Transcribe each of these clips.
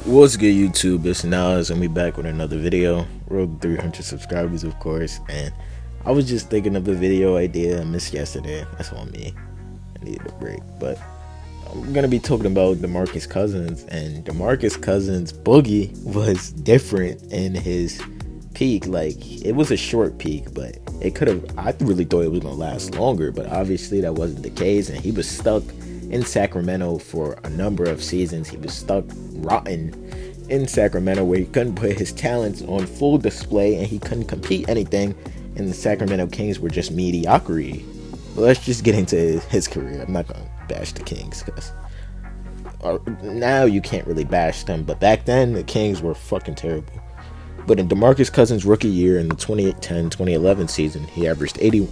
What's good, YouTube? It's Nas, and we back with another video. Road to 300 subscribers, of course. And I was just thinking of a video idea I missed yesterday. That's on me. I needed a break, but I'm gonna be talking about Demarcus Cousins. And Demarcus Cousins' boogie was different in his peak. Like, it was a short peak, but it could have. I really thought it was gonna last longer, but obviously that wasn't the case, and he was stuck in Sacramento for a number of seasons. He was stuck rotten in Sacramento, where he couldn't put his talents on full display and he couldn't compete anything, and the Sacramento Kings were just mediocrity. But let's just get into his career. I'm not gonna bash the Kings because now you can't really bash them, but back then the Kings were fucking terrible. But in DeMarcus Cousins' rookie year in the 2010-2011 season, he averaged 80.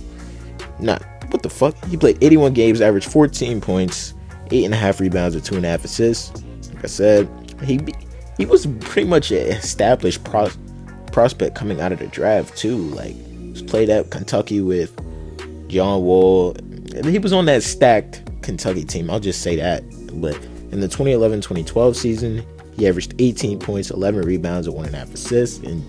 Not what the fuck? He played 81 games, averaged 14 points, 8.5 rebounds, and 2.5 assists. Like I said, he was pretty much an established prospect coming out of the draft too. Like, he was played at Kentucky with John Wall. He was on that stacked Kentucky team. I'll just say that. But in the 2011-2012 season, he averaged 18 points, 11 rebounds, and 1.5 assists. And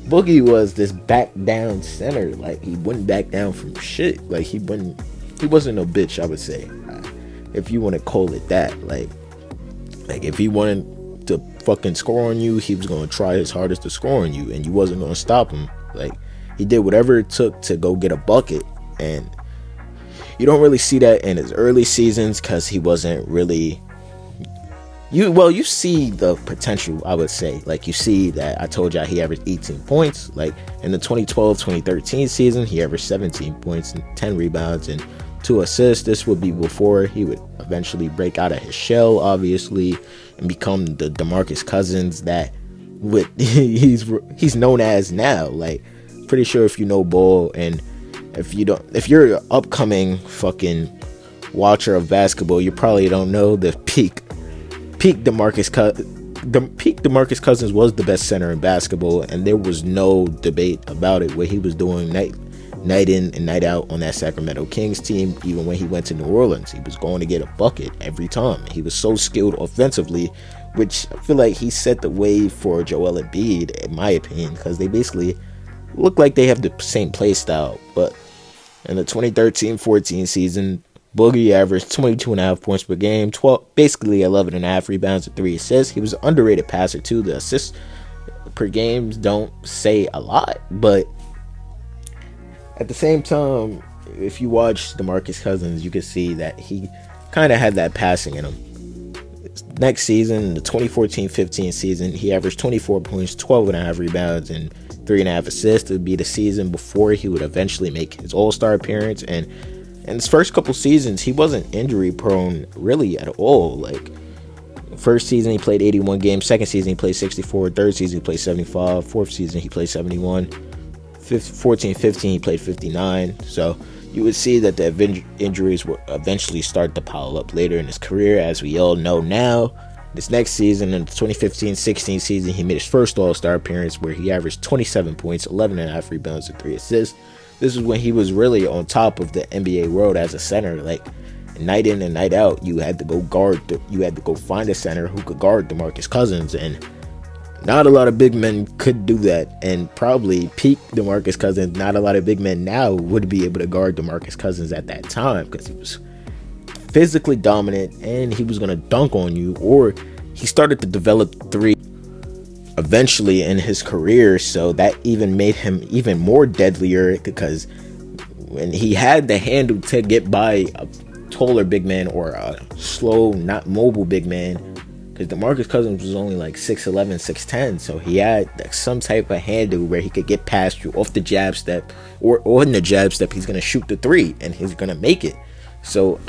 Boogie was this back down center. Like, he wouldn't back down from shit. Like, he wasn't no bitch, I would say, if you want to call it that. Like if he wanted to fucking score on you, he was going to try his hardest to score on you, and you wasn't going to stop him. Like, he did whatever it took to go get a bucket. And you don't really see that in his early seasons because he wasn't really. You see the potential, I would say. Like, you see that I told y'all he averaged 18 points. Like, in the 2012-2013 season, he averaged 17 points and 10 rebounds and 2 assists. This would be before he would eventually break out of his shell, obviously, and become the Demarcus Cousins that he's known as now. Like, pretty sure if you know ball, and if you're an upcoming fucking watcher of basketball, you probably don't know the peak Demarcus Cousins was the best center in basketball, and there was no debate about it. What he was doing night in and night out on that Sacramento Kings team, even when he went to New Orleans, he was going to get a bucket every time. He was so skilled offensively, which I feel like he set the way for Joel Embiid, in my opinion, because they basically look like they have the same play style. But in the 2013-14 season, Boogie averaged 22.5 points per game, basically 11.5 rebounds and 3 assists. He was an underrated passer too. The assists per game don't say a lot, but at the same time, if you watch DeMarcus Cousins, you can see that he kind of had that passing in him. Next season, the 2014-15 season, he averaged 24 points, 12.5 rebounds, and 3.5 assists. It would be the season before he would eventually make his All-Star appearance. And in his first couple seasons, he wasn't injury prone really at all. Like, first season he played 81 games, second season he played 64, third season he played 75, fourth season he played 71, 14-15 he played 59. So you would see that the injuries would eventually start to pile up later in his career, as we all know now. This next season, in the 2015-16 season, he made his first All-Star appearance, where he averaged 27 points, 11.5 rebounds, and 3 assists. This is when he was really on top of the NBA world as a center. Like, night in and night out, you had to go find a center who could guard DeMarcus Cousins, and not a lot of big men could do that. And probably peak DeMarcus Cousins, not a lot of big men now would be able to guard DeMarcus Cousins at that time, because he was physically dominant and he was going to dunk on you. Or he started to develop three eventually in his career, so that even made him even more deadlier, because when he had the handle to get by a taller big man or a slow, not mobile big man, because DeMarcus Cousins was only like 6'11", 6'10", so he had like some type of handle where he could get past you off the jab step, or on the jab step he's gonna shoot the three and he's gonna make it. So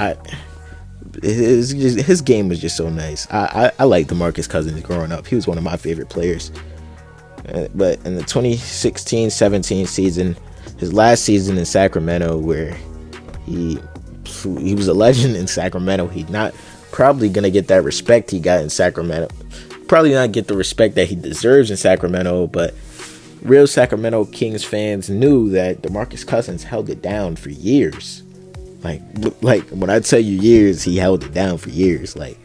his game was just so nice. I liked DeMarcus Cousins growing up. He was one of my favorite players. But in the 2016-17 season, his last season in Sacramento, where he was a legend in Sacramento, he's not probably gonna get that respect he got in Sacramento. Probably not get the respect that he deserves in Sacramento, but real Sacramento Kings fans knew that DeMarcus Cousins held it down for years. Like when I tell you years, he held it down for years. Like,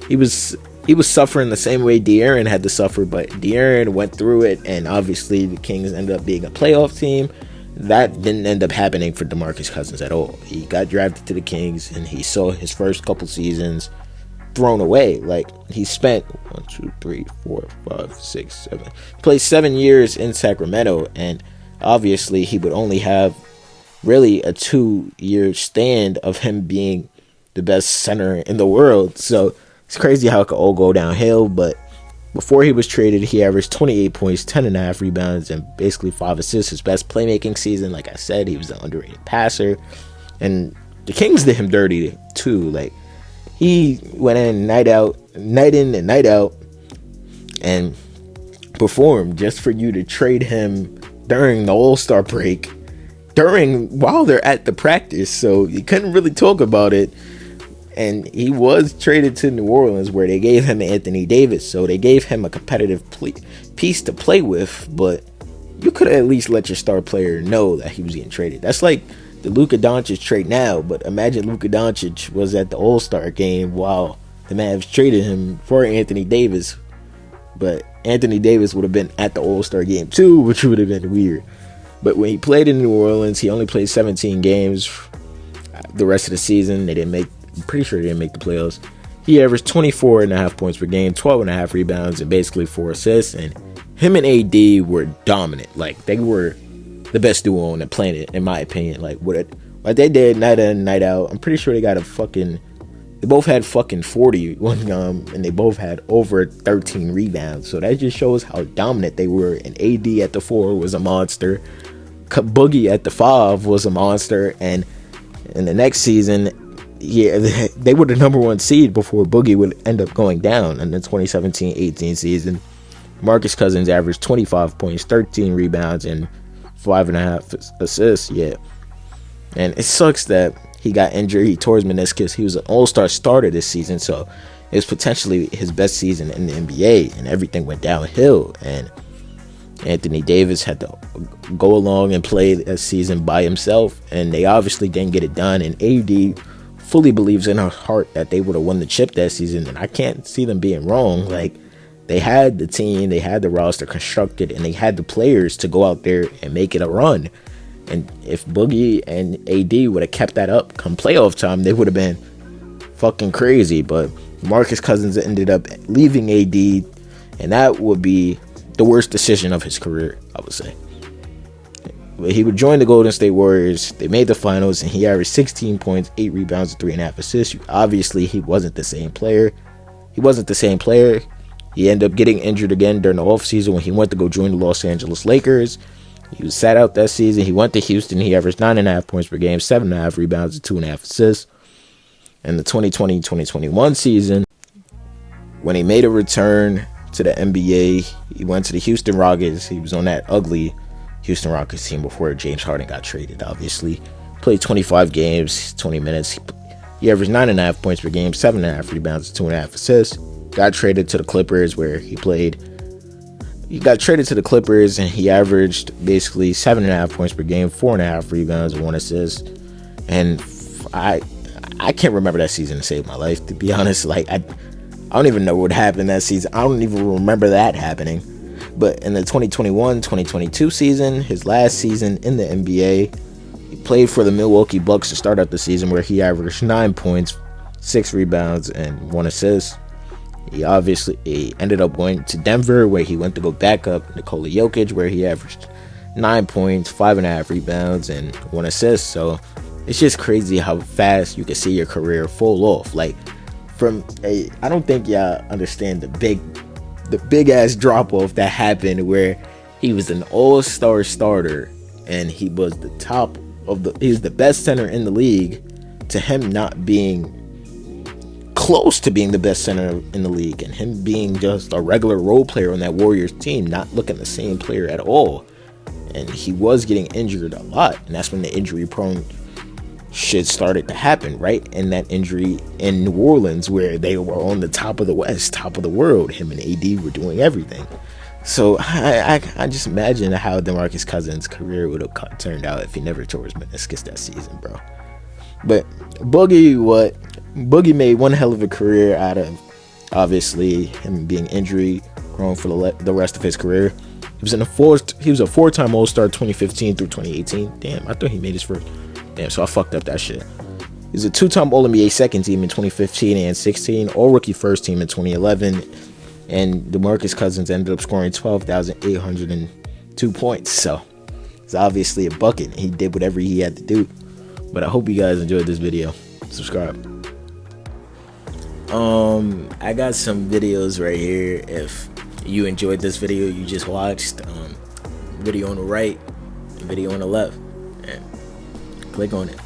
he was he was suffering the same way De'Aaron had to suffer, but De'Aaron went through it, and obviously the Kings ended up being a playoff team. That didn't end up happening for Demarcus Cousins at all. He got drafted to the Kings, and he saw his first couple seasons thrown away. Like, he spent 1, 2, 3, 4, 5, 6, 7. He played 7 years in Sacramento, and obviously he would only have really a 2-year stand of him being the best center in the world. So it's crazy how it could all go downhill. But before he was traded, he averaged 28 points, 10.5 rebounds, and basically 5 assists. His best playmaking season. Like I said, he was an underrated passer, and the Kings did him dirty too. Like, he went in night in and night out, and performed just for you to trade him during the All-Star break, while they're at the practice. So you couldn't really talk about it. And he was traded to New Orleans, where they gave him Anthony Davis. So they gave him a competitive piece to play with. But you could at least let your star player know that he was getting traded. That's like the Luka Doncic trade now. But imagine Luka Doncic was at the All-Star game while the Mavs traded him for Anthony Davis. But Anthony Davis would have been at the All-Star game too, which would have been weird. But when he played in New Orleans, he only played 17 games. The rest of the season, I'm pretty sure they didn't make the playoffs. He averaged 24.5 points per game, 12.5 rebounds, and basically 4 assists. And him and AD were dominant. Like, they were the best duo on the planet, in my opinion. Like, what they did night in and night out. I'm pretty sure they both had fucking 40 and they both had over 13 rebounds. So that just shows how dominant they were. And AD at the 4 was a monster. Boogie at the 5 was a monster. And in the next season, they were the number 1 seed before Boogie would end up going down in the 2017-18 season. Demarcus Cousins averaged 25 points, 13 rebounds, and 5.5 assists. Yeah. And it sucks that he got injured. He tore his meniscus. He was an all-star starter this season, so it was potentially his best season in the NBA, and everything went downhill. And Anthony Davis had to go along and play a season by himself, and they obviously didn't get it done. And AD fully believes in her heart that they would have won the chip that season, and I can't see them being wrong. Like, they had the team, they had the roster constructed, and they had the players to go out there and make it a run. And if Boogie and AD would have kept that up come playoff time, they would have been fucking crazy. But Marcus Cousins ended up leaving AD, and that would be the worst decision of his career, I would say. But he would join the Golden State Warriors. They made the finals, and he averaged 16 points, 8 rebounds, and 3.5 assists. Obviously, he wasn't the same player. He ended up getting injured again during the offseason when he went to go join the Los Angeles Lakers. He was sat out that season. He went to Houston. He averaged 9.5 points per game, 7.5 rebounds, and 2.5 assists. In the 2020-2021 season, when he made a return to the NBA, he went to the Houston Rockets. He was on that ugly Houston Rockets team before James Harden got traded, obviously. Played 25 games, 20 minutes. He averaged 9.5 points per game, 7.5 rebounds, 2.5 assists. Got traded to the Clippers, where he got traded to the Clippers, and he averaged basically 7.5 points per game, 4.5 rebounds, and 1 assist. And I can't remember that season to save my life, to be honest. Like, I don't even know what happened that season. I don't even remember that happening. But in the 2021-2022 season, his last season in the NBA, he played for the Milwaukee Bucks to start out the season, where he averaged 9 points, 6 rebounds, and 1 assist. He ended up going to Denver, where he went to go back up Nikola Jokic, where he averaged 9 points, 5.5 rebounds, and 1 assist. So it's just crazy how fast you can see your career fall off. Like, I don't think y'all understand the big ass drop off that happened, where he was an all-star starter and he was he was the best center in the league, to him not being close to being the best center in the league, and him being just a regular role player on that Warriors team, not looking the same player at all. And he was getting injured a lot, and that's when the injury prone shit started to happen, right? And that injury in New Orleans, where they were on the top of the West, top of the world, him and AD were doing everything. So I just imagine how Demarcus Cousins' career would have turned out if he never tore his meniscus that season, bro. But Boogie made one hell of a career out of Obviously, him being injury prone for the rest of his career. He was a four-time All-Star 2015 through 2018. Damn, I thought he made his first. Damn, so I fucked up that shit. He's a two-time All-NBA second team in 2015 and 16, All-Rookie first team in 2011, and Demarcus Cousins ended up scoring 12,802 points. So it's obviously a bucket. He did whatever he had to do. But I hope you guys enjoyed this video. Subscribe. I got some videos right here. If you enjoyed this video you just watched, video on the right, video on the left, and click on it.